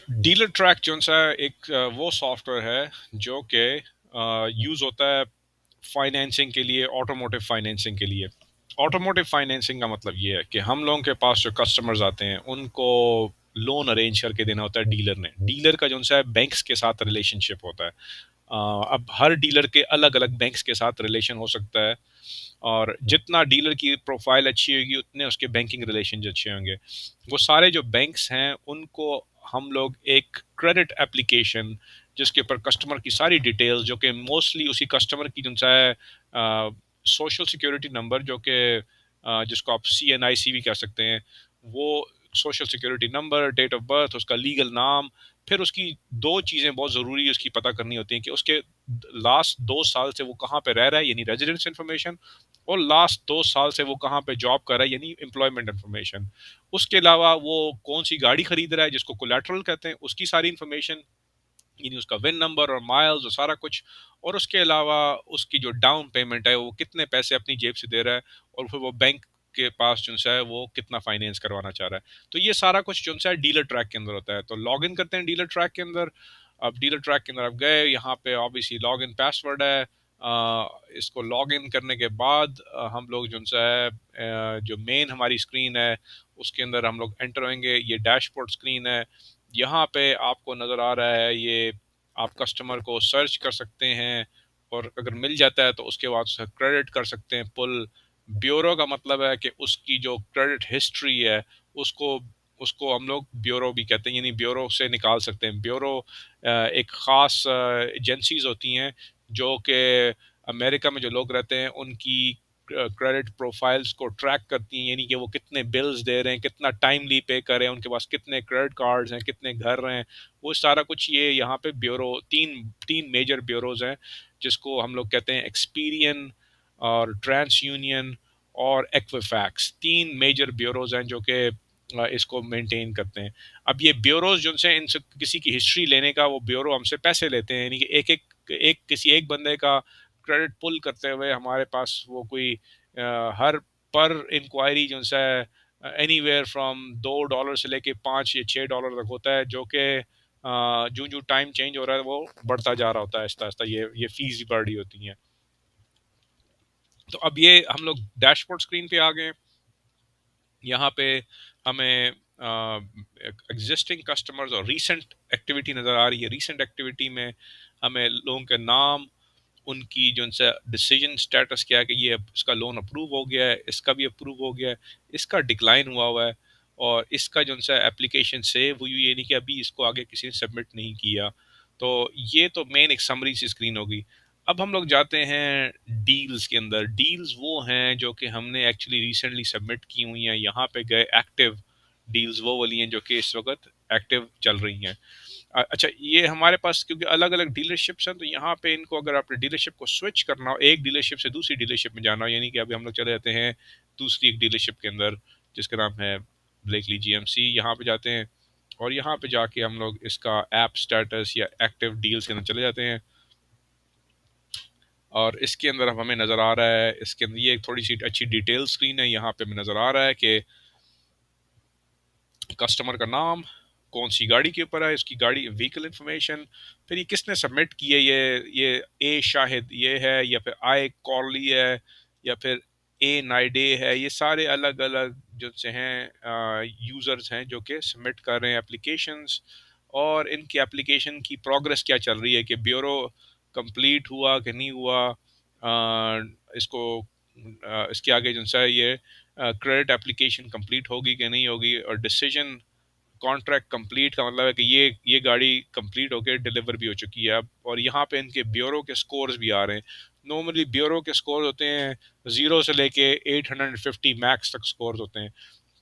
Dealer track जो सा एक वो सॉफ्टवेयर है जो कि यूज़ होता है फाइनेंसिंग के लिए, ऑटोमोटिव फाइनेंसिंग के लिए। ऑटोमोटिव फाइनेंसिंग का मतलब ये है कि हम लोगों के पास जो कस्टमर्स आते हैं उनको लोन अरेंज करके देना होता है डीलर ने। डीलर का जो सा है बैंक्स के साथ रिलेशनशिप होता है। अब हर डीलर के अलग अलग बैंक्स के साथ रिलेशन हो सकता है, और जितना डीलर की प्रोफाइल अच्छी होगी उतने उसके बैंकिंग रिलेशन अच्छे होंगे। वो सारे जो बैंक्स हैं उनको हम लोग एक क्रेडिट एप्लीकेशन, जिसके ऊपर कस्टमर की सारी डिटेल्स, जो कि मोस्टली उसी कस्टमर की जो है सोशल सिक्योरिटी नंबर, जो कि जिसको आप CNIC भी कह सकते हैं, वो social security number, date of birth, उसका लीगल नाम, फिर उसकी दो चीज़ें बहुत ज़रूरी है उसकी पता करनी होती हैं कि उसके लास्ट 2 साल से वो कहाँ पे रह रहा है, यानी रेजिडेंस इन्फॉर्मेशन, और लास्ट 2 साल से वो कहाँ पे जॉब कर रहा है, यानी एम्प्लॉयमेंट इन्फॉर्मेशन। उसके अलावा वो कौन सी गाड़ी खरीद रहा है, जिसको कोलैटरल कहते हैं, उसकी सारी इन्फॉर्मेशन, यानी उसका विन नंबर और माइल्स और सारा कुछ। और उसके अलावा उसकी जो डाउन पेमेंट है, वो कितने पैसे अपनी जेब से दे रहा है, और फिर वो बैंक के पास जो है वो कितना फाइनेंस करवाना चाह रहा है। तो ये सारा कुछ जो है डीलर ट्रैक के अंदर होता है। तो लॉग इन करते हैं डीलर ट्रैक के अंदर। अब डीलर ट्रैक के अंदर आप गए, यहाँ पे ऑब्वियसली लॉग इन पासवर्ड है। इसको लॉग इन करने के बाद हम लोग जो है जो मेन हमारी स्क्रीन है उसके अंदर हम लोग एंटर होंगे। ये डैशबोर्ड स्क्रीन है। यहाँ पे आपको नज़र आ रहा है, ये आप कस्टमर को सर्च कर सकते हैं, और अगर मिल जाता है तो उसके बाद उसे क्रेडिट कर सकते हैं पुल। ब्यूरो का मतलब है कि उसकी जो क्रेडिट हिस्ट्री है उसको उसको हम लोग ब्यूरो भी कहते हैं, यानी ब्यूरो से निकाल सकते हैं। ब्यूरो एक ख़ास एजेंसीज होती हैं जो कि अमेरिका में जो लोग रहते हैं उनकी क्रेडिट प्रोफाइल्स को ट्रैक करती हैं, यानी कि वो कितने बिल्स दे रहे हैं, कितना टाइमली पे कर रहे हैं, उनके पास कितने क्रेडिट कार्ड्स हैं, कितने घर हैं, वो सारा कुछ ये यहाँ पे ब्यूरो, तीन तीन मेजर ब्यूरोज हैं जिसको हम लोग कहते हैं एक्सपीरियन और ट्रांस यूनियन और एक्विफैक्स। तीन मेजर ब्यूरोज हैं जो कि इसको मेंटेन करते हैं। अब ये ब्यूरोज जो से इनसे किसी की हिस्ट्री लेने का, वो ब्यूरो हमसे पैसे लेते हैं, यानी कि एक किसी एक बंदे का क्रेडिट पुल करते हुए हमारे पास वो कोई हर पर इंक्वायरी जो है एनीवेयर फ्रॉम $2 से लेके $5 या $6 तक होता है, जो कि जो जो टाइम चेंज हो रहा है वो बढ़ता जा रहा होता है आहिस्ता आहिस्ता, ये फीस बढ़ रही होती हैं। तो अब ये हम लोग डैशबोर्ड स्क्रीन पे आ गए। यहाँ पे हमें एग्जिस्टिंग कस्टमर्स और रीसेंट एक्टिविटी नज़र आ रही है। रीसेंट एक्टिविटी में हमें लोगों के नाम, उनकी जो उनसे डिसीजन स्टेटस क्या है कि ये इसका लोन अप्रूव हो गया है, इसका भी अप्रूव हो गया है, इसका डिक्लाइन हुआ हुआ है, और इसका जो उनसे एप्लीकेशन सेव हुई हुई है, यानी कि अभी इसको आगे किसी ने सबमिट नहीं किया। तो ये तो मेन एक समरी सी स्क्रीन होगी। अब हम लोग जाते हैं डील्स के अंदर। डील्स वो हैं जो कि हमने एक्चुअली रिसेंटली सबमिट की हुई हैं। यहाँ पे गए एक्टिव डील्स वो वाली हैं जो कि इस वक्त एक्टिव चल रही हैं। अच्छा, ये हमारे पास क्योंकि अलग अलग डीलरशिप्स हैं, तो यहाँ पे इनको अगर आपने डीलरशिप को स्विच करना हो, एक डीलरशिप से दूसरी डीलरशिप में जाना हो, यानी कि अभी हम लोग चले जाते हैं दूसरी एक डीलरशिप के अंदर जिसका नाम है ब्लेकली GMC। यहाँ पे जाते हैं और यहाँ पे जाके हम लोग इसका ऐप स्टेटस या एक्टिव डील्स के अंदर चले जाते हैं, और इसके अंदर अब हमें नज़र आ रहा है, इसके अंदर ये एक थोड़ी सी अच्छी डिटेल स्क्रीन है। यहाँ पे हमें नज़र आ रहा है कि कस्टमर का नाम, कौन सी गाड़ी के ऊपर है, इसकी गाड़ी व्हीकल इंफॉर्मेशन, फिर ये किसने सबमिट की है, ये ए शाहिद ये है, या फिर आई कॉर्ली है, या फिर ए नाइडे है। ये सारे अलग अलग जो से हैं यूज़र्स हैं जो कि सबमिट कर रहे हैं एप्लीकेशंस, और इनकी एप्लीकेशन की प्रोग्रेस क्या चल रही है कि ब्यूरो कंप्लीट हुआ कि नहीं हुआ। इसको इसके आगे जो है ये क्रेडिट एप्लीकेशन कंप्लीट होगी कि नहीं होगी, और डिसीजन कॉन्ट्रैक्ट कंप्लीट का मतलब है कि ये गाड़ी कंप्लीट होकर डिलीवर भी हो चुकी है अब। और यहाँ पे इनके ब्यूरो के स्कोर्स भी आ रहे हैं। नॉर्मली ब्यूरो के स्कोर होते हैं 0 से लेके 850 मैक्स तक स्कोर होते हैं।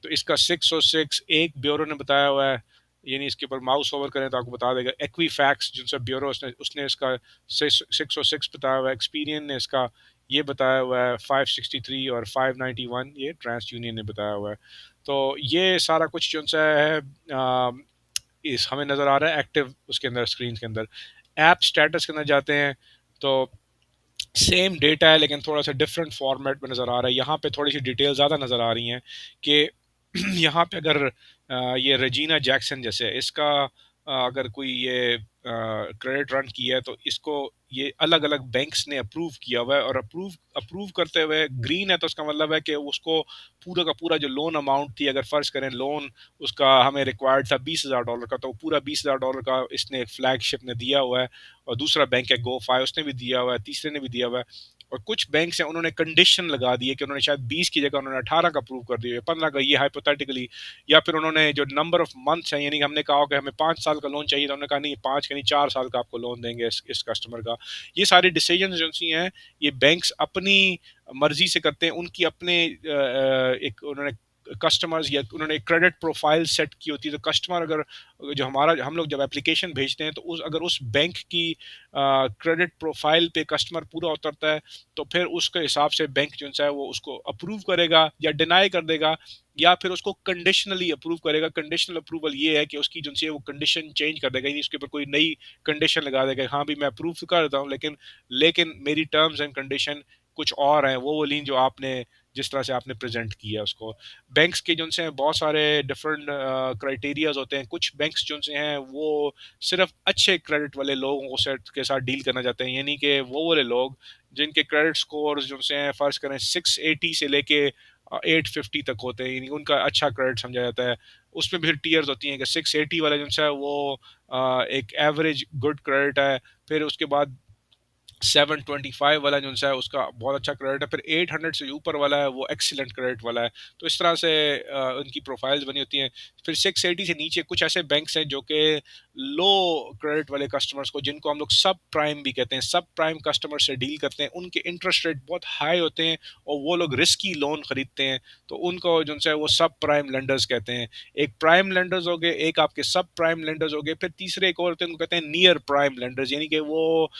तो इसका 606 एक ब्यूरो ने बताया हुआ है, यानी इसके ऊपर माउस ओवर करें तो आपको बता देगा। एक्वीफैक्स जिनसे ब्यूरो उसने उसने इसका 606 बताया हुआ है। एक्सपीरियन ने इसका ये बताया हुआ है 563, और 591 ये ट्रांस यूनियन ने बताया हुआ है। तो ये सारा कुछ जो है इस हमें नज़र आ रहा है एक्टिव उसके अंदर, स्क्रीन के अंदर। ऐप स्टेटस के अंदर जाते हैं तो सेम डेटा है लेकिन थोड़ा सा डिफरेंट फॉर्मेट में नज़र आ रहा है। यहाँ पे थोड़ी सी डिटेल ज़्यादा नज़र आ रही हैं कि यहाँ पे अगर ये रेजीना जैक्सन जैसे इसका अगर कोई ये क्रेडिट रन की है तो इसको ये अलग अलग बैंक्स ने अप्रूव किया हुआ है, और अप्रूव अप्रूव करते हुए ग्रीन है तो उसका मतलब है कि उसको पूरा का पूरा जो लोन अमाउंट थी, अगर फर्ज करें लोन उसका हमें रिक्वायर्ड था $20,000 का, तो पूरा $20,000 का इसने फ्लैगशिप ने दिया हुआ है। और दूसरा बैंक है गोफाई, उसने भी दिया हुआ है, तीसरे ने भी दिया हुआ है। और कुछ बैंक्स हैं उन्होंने कंडीशन लगा दी है कि उन्होंने शायद 20 की जगह उन्होंने 18 का अप्रूव कर दिया है, 15 का, ये हाइपोथेटिकली। या फिर उन्होंने जो नंबर ऑफ मंथ्स हैं, यानी कि हमने कहा कि हमें 5 साल का लोन चाहिए, तो उन्होंने कहा नहीं 5 का नहीं 4 साल का आपको लोन देंगे इस कस्टमर का। ये सारी डिसीजन जो सी हैं ये बैंक्स अपनी मर्जी से करते हैं, उनकी अपने एक उन्होंने कस्टमर्स या उन्होंने क्रेडिट प्रोफाइल सेट की होती है। तो कस्टमर अगर जो हमारा हम लोग जब एप्लीकेशन भेजते हैं तो उस अगर उस बैंक की क्रेडिट प्रोफाइल पे कस्टमर पूरा उतरता है तो फिर उसके हिसाब से बैंक जो है वो उसको अप्रूव करेगा या डिनाई कर देगा, या फिर उसको कंडीशनली अप्रूव करेगा। कंडीशनल अप्रूवल ये है कि उसकी जो है वो कंडीशन चेंज कर देगा, यानी उसके ऊपर कोई नई कंडीशन लगा देगा। हाँ भी मैं अप्रूव कर देता हूँ, लेकिन लेकिन मेरी टर्म्स एंड कंडीशन कुछ और हैं, वो वाली जो आपने जिस तरह से आपने प्रेजेंट किया उसको। बैंक्स के जो से बहुत सारे डिफरेंट क्राइटेरियाज होते हैं। कुछ बैंक्स जो से हैं वो सिर्फ अच्छे क्रेडिट वाले लोगों से के साथ डील करना चाहते हैं, यानी कि वो वाले लोग जिनके क्रेडिट स्कोर जो से हैं फर्ज करें 680 से लेके 850 तक होते हैं, यानी उनका अच्छा क्रेडिट समझा जाता है। उसमें भी फिर टीयर्स होती हैं कि 680 वाला जो है वो एक एवरेज गुड क्रेडिट है। फिर उसके बाद 725 वाला जो है उसका बहुत अच्छा क्रेडिट है। फिर 800 से ऊपर वाला है वो एक्सीलेंट क्रेडिट वाला है। तो इस तरह से उनकी प्रोफाइल्स बनी होती हैं। फिर 680 से नीचे कुछ ऐसे बैंक्स हैं जो कि लो क्रेडिट वाले कस्टमर्स को, जिनको हम लोग सब प्राइम भी कहते हैं, सब प्राइम कस्टमर से डील करते हैं। उनके इंटरेस्ट रेट बहुत हाई होते हैं और वो लोग रिस्की लोन खरीदते हैं, तो उनको जो है वो सब प्राइम लेंडर्स कहते हैं। एक प्राइम लेंडर्स हो गए, एक आपके सब प्राइम लेंडर्स हो गए, फिर तीसरे एक और होते हैं उनको कहते हैं नियर प्राइम लेंडर्स, यानी कि वो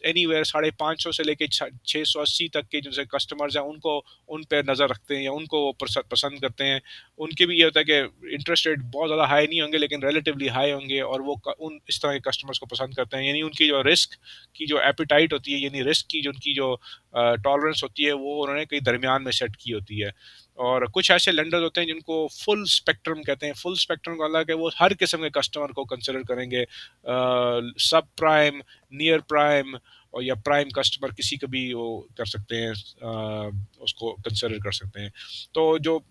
एनीवेयर 550 से लेके 680 तक के जो कस्टमर्स हैं उनको उन पे नज़र रखते हैं या उनको वो पसंद करते हैं। उनके भी ये होता है कि इंटरेस्ट रेट बहुत ज़्यादा हाई नहीं होंगे लेकिन रिलेटिवली हाई होंगे, और वो उन इस तरह के कस्टमर्स को पसंद करते हैं। यानी उनकी जो रिस्क की जो एपिटाइट होती है, यानी रिस्क की जो उनकी जो टॉलरेंस होती है, वो उन्होंने कहीं दरमियान में सेट की होती है। और कुछ ऐसे लेंडर्स होते हैं जिनको फुल स्पेक्ट्रम कहते हैं। फुल स्पेक्ट्रम का मतलब है कि वो हर किस्म के कस्टमर को कंसिडर करेंगे, सब प्राइम, नियर प्राइम और या प्राइम कस्टमर, किसी का भी वो कर सकते हैं, उसको कंसिडर कर सकते हैं। तो जो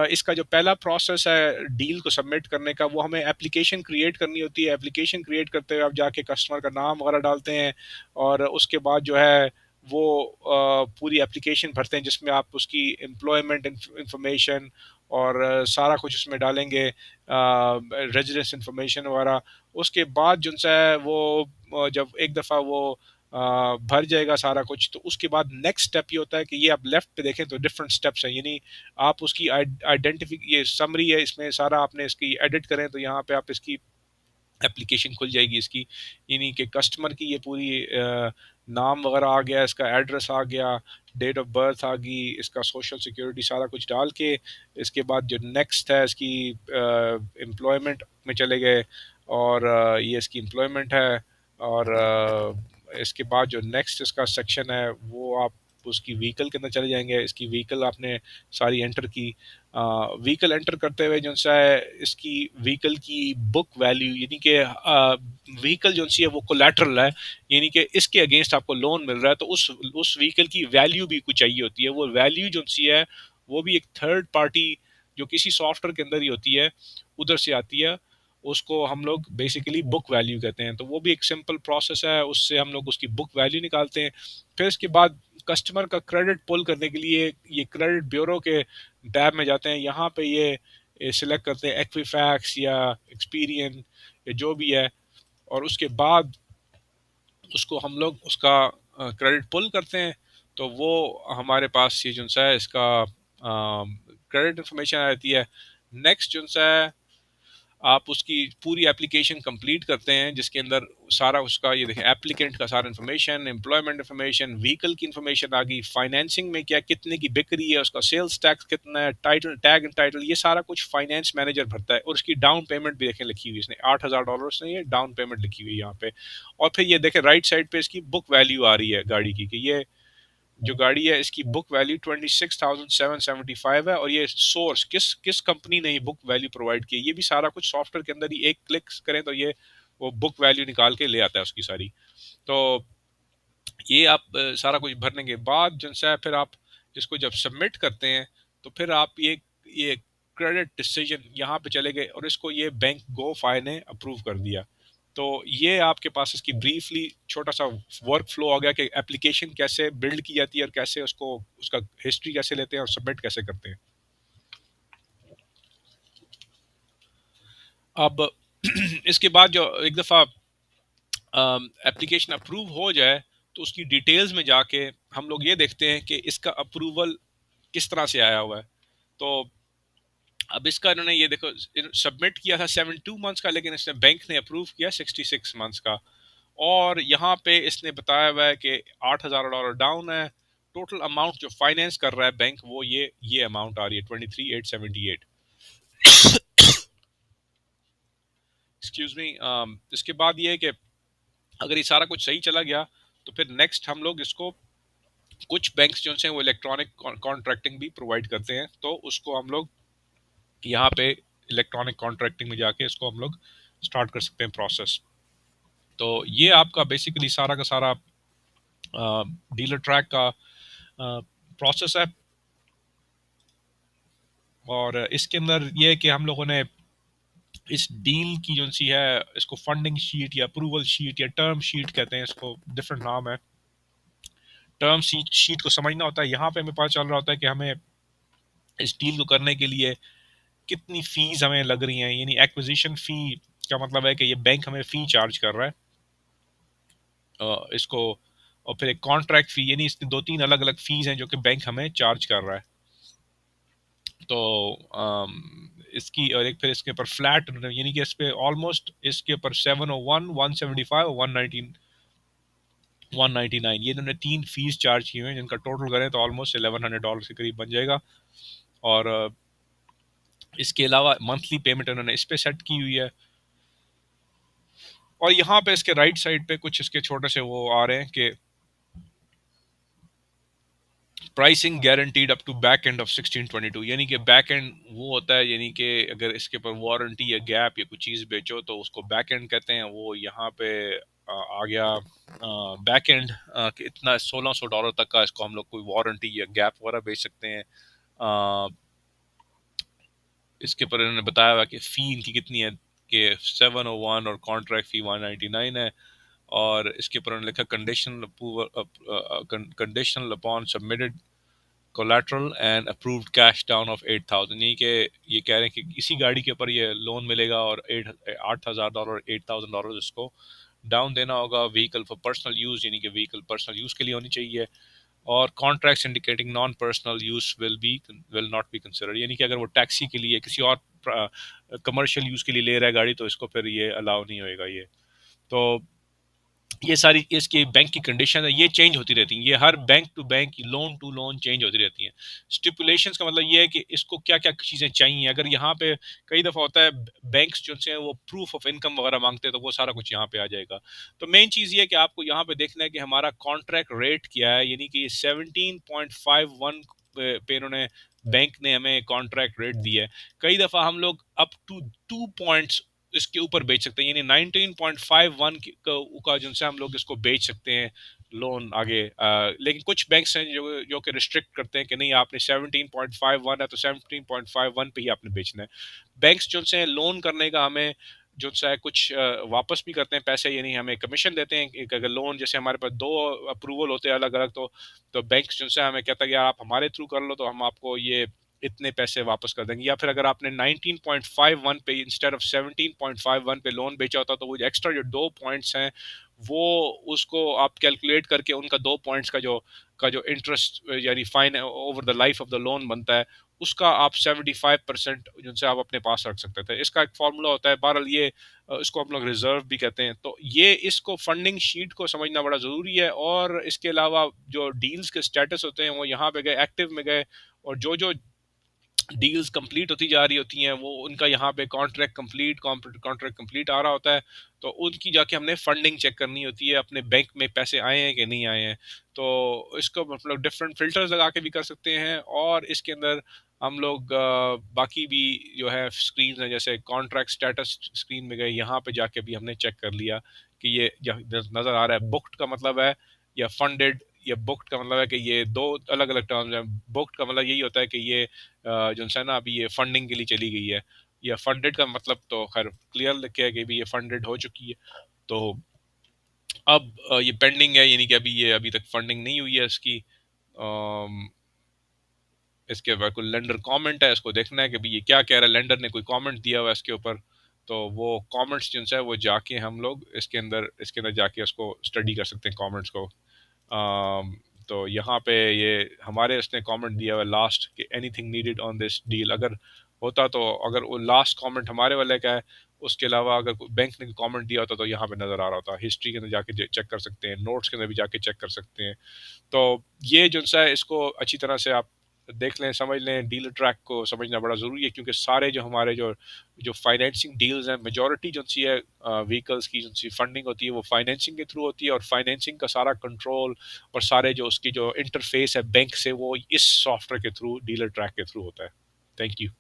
इसका जो पहला प्रोसेस है डील को सबमिट करने का, वो हमें एप्लीकेशन क्रिएट करनी होती है। एप्लीकेशन क्रिएट करते हुए आप जाके कस्टमर का नाम वगैरह डालते हैं, और उसके बाद जो है वो पूरी एप्लीकेशन भरते हैं जिसमें आप उसकी एम्प्लॉयमेंट इंफॉर्मेशन और सारा कुछ उसमें डालेंगे, रेजिडेंस इंफॉर्मेशन वगैरह। उसके बाद जो है वो जब एक दफ़ा वो भर जाएगा सारा कुछ, तो उसके बाद नेक्स्ट स्टेप ये होता है कि ये आप लेफ्ट पे देखें तो डिफरेंट स्टेप्स हैं, यानी आप उसकी आइडेंटिफिक ये समरी है, इसमें सारा आपने इसकी एडिट करें तो यहाँ पे आप इसकी एप्लीकेशन खुल जाएगी इसकी, यानी कि कस्टमर की ये पूरी नाम वगैरह आ गया, इसका एड्रेस आ गया, डेट ऑफ बर्थ आ गई, इसका सोशल सिक्योरिटी सारा कुछ डाल के इसके बाद जो नेक्स्ट है इसकी एम्प्लॉयमेंट में चले गए, और ये इसकी एम्प्लॉयमेंट है। और इसके बाद जो नेक्स्ट इसका सेक्शन है वो आप उसकी व्हीकल के अंदर चले जाएंगे। इसकी व्हीकल आपने सारी एंटर की। व्हीकल एंटर करते हुए जो है इसकी व्हीकल की बुक वैल्यू, यानी कि व्हीकल जो सी है वो कोलैटरल है, यानी कि इसके अगेंस्ट आपको लोन मिल रहा है, तो उस व्हीकल की वैल्यू भी कुछ चाहिए होती है। वो वैल्यू जो सी है वो भी एक थर्ड पार्टी जो किसी सॉफ्टवेयर के अंदर ही होती है, उधर से आती है। उसको हम लोग बेसिकली बुक वैल्यू कहते हैं। तो वो भी एक सिंपल प्रोसेस है, उससे हम लोग उसकी बुक वैल्यू निकालते हैं। फिर इसके बाद कस्टमर का क्रेडिट पुल करने के लिए ये क्रेडिट ब्यूरो के टैब में जाते हैं। यहाँ पे ये सिलेक्ट करते हैं एक्विफैक्स या एक्सपीरियन या जो भी है, और उसके बाद उसको हम लोग उसका क्रेडिट पुल करते हैं। तो वो हमारे पास ये जो है इसका क्रेडिट इंफॉर्मेशन आती है। नेक्स्ट जो है आप उसकी पूरी एप्लीकेशन कंप्लीट करते हैं जिसके अंदर सारा उसका ये देखें एप्लीकेंट का सारा इन्फॉर्मेशन, एम्प्लॉयमेंट इन्फॉर्मेशन, व्हीकल की इन्फॉर्मेशन आ गई, फाइनेंसिंग में क्या कितने की बिक रही है, उसका सेल्स टैक्स कितना है, टाइटल टैग एंड टाइटल, ये सारा कुछ फाइनेंस मैनेजर भरता है। और उसकी डाउन पेमेंट भी देखें लिखी हुई इसने $8,000 ने ये डाउन पेमेंट लिखी हुई है यहाँ पे। और फिर ये देखें राइट साइड पे इसकी बुक वैल्यू आ रही है गाड़ी की, कि ये जो गाड़ी है इसकी बुक वैल्यू 26,775 है, और ये सोर्स किस किस कंपनी ने ये बुक वैल्यू प्रोवाइड की, ये भी सारा कुछ सॉफ्टवेयर के अंदर ही, एक क्लिक करें तो ये वो बुक वैल्यू निकाल के ले आता है उसकी सारी। तो ये आप सारा कुछ भरने के बाद जो है फिर आप इसको जब सबमिट करते हैं, तो फिर आप ये क्रेडिट डिसीजन यहाँ पे चले गए और इसको ये बैंक गो फाई ने अप्रूव कर दिया। तो ये आपके पास इसकी ब्रीफली छोटा सा वर्क फ्लो आ गया कि एप्लीकेशन कैसे बिल्ड की जाती है और कैसे उसको उसका हिस्ट्री कैसे लेते हैं और सबमिट कैसे करते हैं। अब इसके बाद जो एक दफ़ा एप्लीकेशन अप्रूव हो जाए, तो उसकी डिटेल्स में जाके हम लोग ये देखते हैं कि इसका अप्रूवल किस तरह से आया हुआ है। तो अब इसका इन्होंने ये देखो सबमिट किया था 72 मंथ्स का, लेकिन इसने बैंक ने अप्रूव किया 66 मंथ्स का। और यहाँ पे इसने बताया हुआ है कि $8,000 डाउन है। टोटल अमाउंट जो फाइनेंस कर रहा है बैंक, वो ये अमाउंट आ रही है 23,878। Excuse me. इसके बाद ये है कि अगर ये सारा कुछ सही चला गया, तो फिर नेक्स्ट हम लोग इसको, कुछ बैंक्स जो हैं वो इलेक्ट्रॉनिक कॉन्ट्रैक्टिंग भी प्रोवाइड करते हैं, तो उसको हम लोग यहाँ पे इलेक्ट्रॉनिक कॉन्ट्रैक्टिंग में जाके इसको हम लोग स्टार्ट कर सकते हैं प्रोसेस। तो ये आपका बेसिकली सारा का सारा डीलर ट्रैक का प्रोसेस है। और इसके अंदर ये है कि हम लोगों ने इस डील की जो सी है, इसको फंडिंग शीट या अप्रूवल शीट या टर्म शीट कहते हैं, इसको डिफरेंट नाम है। टर्म शीट को समझना होता है, यहाँ पे हमें पता चल रहा होता है कि हमें इस डील को करने के लिए कितनी फीस हमें लग रही हैं, यानी एक्विजिशन फी का मतलब है कि ये बैंक हमें फी चार्ज कर रहा है इसको। और फिर एक कॉन्ट्रैक्ट फी, यानी इसकी दो तीन अलग अलग फीस हैं जो कि बैंक हमें चार्ज कर रहा है। तो इसकी, और एक फिर इसके ऊपर फ्लैट, यानी कि इस पे ऑलमोस्ट इसके ऊपर 701, 175 और 199 ये इन्होंने तीन फीस चार्ज किए हैं, जिनका टोटल करें तो ऑलमोस्ट $1,100 के करीब बन जाएगा। और इसके अलावा मंथली पेमेंट उन्होंने इस पे सेट की हुई है। और यहाँ पे इसके राइट साइड पे कुछ इसके छोटे से वो आ रहे हैं कि pricing guaranteed up to back end of 1622, यानी कि बैक एंड वो होता है, यानी कि अगर इसके ऊपर वारंटी या गैप या कुछ चीज़ बेचो तो उसको बैक एंड कहते हैं। वो यहाँ पे आ गया बैक एंड कि इतना $1,600 तक का इसको हम लोग कोई वारंटी या गैप वगैरह बेच सकते हैं। इसके ऊपर इन्होंने बताया हुआ कि फ़ी इनकी कितनी है कि 701 और कॉन्ट्रैक्ट फ़ी 199 है। और इसके ऊपर उन्होंने लिखा conditional upon submitted collateral and approved cash down of 8,000, यानी कि ये कह रहे हैं कि इसी गाड़ी के ऊपर ये लोन मिलेगा और $8,000 $8,000 इसको डाउन देना होगा। व्हीकल फॉर पर्सनल यूज़, यानी कि व्हीकल पर्सनल यूज़ के लिए होनी चाहिए। और contracts indicating non personal use will not be considered, यानी कि अगर वो टैक्सी के लिए किसी और कमर्शियल यूज़ के लिए ले रहा है गाड़ी, तो इसको फिर ये अलाउ नहीं होएगा ये। तो ये सारी इसकी बैंक की कंडीशन है, ये चेंज होती रहती हैं, ये हर bank to bank, loan to loan change होती रहती हैं। स्टिपुलेशंस का मतलब ये है कि इसको क्या क्या चीज़ें चाहिए। अगर यहाँ पे कई दफ़ा होता है बैंक्स जो हैं वो प्रूफ ऑफ इनकम वगैरह मांगते हैं, तो वो सारा कुछ यहाँ पे आ जाएगा। तो मेन चीज़ ये है कि आपको यहाँ पे देखना है कि हमारा कॉन्ट्रैक्ट रेट क्या है, यानी कि 17.51 पे इन्होंने, बैंक ने हमें कॉन्ट्रैक्ट रेट दिया है। कई दफ़ा हम लोग अप टू 2 पॉइंट्स इसके ऊपर बेच सकते हैं, यानी 19.51 का जो है हम लोग इसको बेच सकते हैं लोन आगे। लेकिन कुछ बैंक्स हैं जो जो कि रिस्ट्रिक्ट करते हैं कि नहीं, आपने 17.51 है तो 17.51 पे ही आपने बेचना है। बैंक्स जो से लोन करने का हमें जो है कुछ वापस भी करते हैं पैसे, यानी हमें कमीशन देते हैं। अगर लोन जैसे हमारे पास दो अप्रूवल होते हैं अलग अलग, तो बैंक्स जो है हमें कहता है कि आप हमारे थ्रू कर लो तो हम आपको ये इतने पैसे वापस कर देंगे। या फिर अगर आपने 19.51 पे इंस्टेड ऑफ 17.51 पे लोन बेचा होता, तो वो एक्स्ट्रा जो 2 पॉइंट्स हैं, वो उसको आप कैलकुलेट करके उनका 2 पॉइंट्स का जो इंटरेस्ट यानी fine over the life of the loan बनता है, उसका आप 75% जिनसे आप अपने पास रख सकते थे। इसका एक फार्मूला होता है। बहरहाल ये इसको हम लोग रिजर्व भी कहते हैं। तो ये इसको फंडिंग शीट को समझना बड़ा ज़रूरी है। और इसके अलावा जो डील्स के स्टेटस होते हैं वो यहाँ पे गए एक्टिव में गए, और जो जो डील्स कंप्लीट होती जा रही होती हैं, वो उनका यहाँ पे कॉन्ट्रैक्ट कंप्लीट आ रहा होता है, तो उनकी जाके हमने फंडिंग चेक करनी होती है, अपने बैंक में पैसे आए हैं कि नहीं आए हैं। तो इसको मतलब डिफरेंट फिल्टर्स लगा के भी कर सकते हैं, और इसके अंदर हम लोग बाकी भी जो है स्क्रीन है, जैसे कॉन्ट्रैक्ट स्टेटस स्क्रीन में गए, यहाँ पे जाके भी हमने चेक कर लिया कि ये नज़र आ रहा है बुक्ड का मतलब है या फंडेड, या बुक्ड का मतलब है कि ये दो अलग अलग टर्म्स हैं। बुक्ड का मतलब यही होता है कि ये जो है ना अभी ये फंडिंग के लिए चली गई है, या फंडेड का मतलब तो खैर क्लियर लिखे है कि भी ये फंडेड हो चुकी है। तो अब ये पेंडिंग है, यानी कि अभी ये अभी तक फंडिंग नहीं हुई है इसकी। अम, इसके बाद कोई लेंडर कमेंट है, इसको देखना है कि भाई ये क्या कह रहा है, लेंडर ने कोई कमेंट दिया हुआ है इसके ऊपर। तो वो कमेंट्स जो है वो जाके हम लोग इसके अंदर जाके उसको स्टडी कर सकते हैं कमेंट्स को। अम, तो यहाँ पे ये हमारे उसने कमेंट दिया हुआ लास्ट कि anything needed on this deal, अगर होता तो अगर वो लास्ट कमेंट हमारे वाले का है, उसके अलावा अगर कोई बैंक ने कमेंट दिया होता तो यहाँ पे नज़र आ रहा होता, हिस्ट्री के अंदर जाके चेक कर सकते हैं, नोट्स के अंदर भी जाके चेक कर सकते हैं। तो ये जो सा है इसको अच्छी तरह से आप देख लें, समझ लें, डीलर ट्रैक को समझना बड़ा ज़रूरी है, क्योंकि सारे जो हमारे जो जो फाइनेंसिंग डील्स हैं, मेजॉरिटी जो सी है व्हीकल्स की जो सी फंडिंग होती है वो फाइनेंसिंग के थ्रू होती है, और फाइनेंसिंग का सारा कंट्रोल और सारे जो उसकी जो इंटरफेस है बैंक से, वो इस सॉफ्टवेयर के थ्रू, डीलर ट्रैक के थ्रू होता है। Thank you.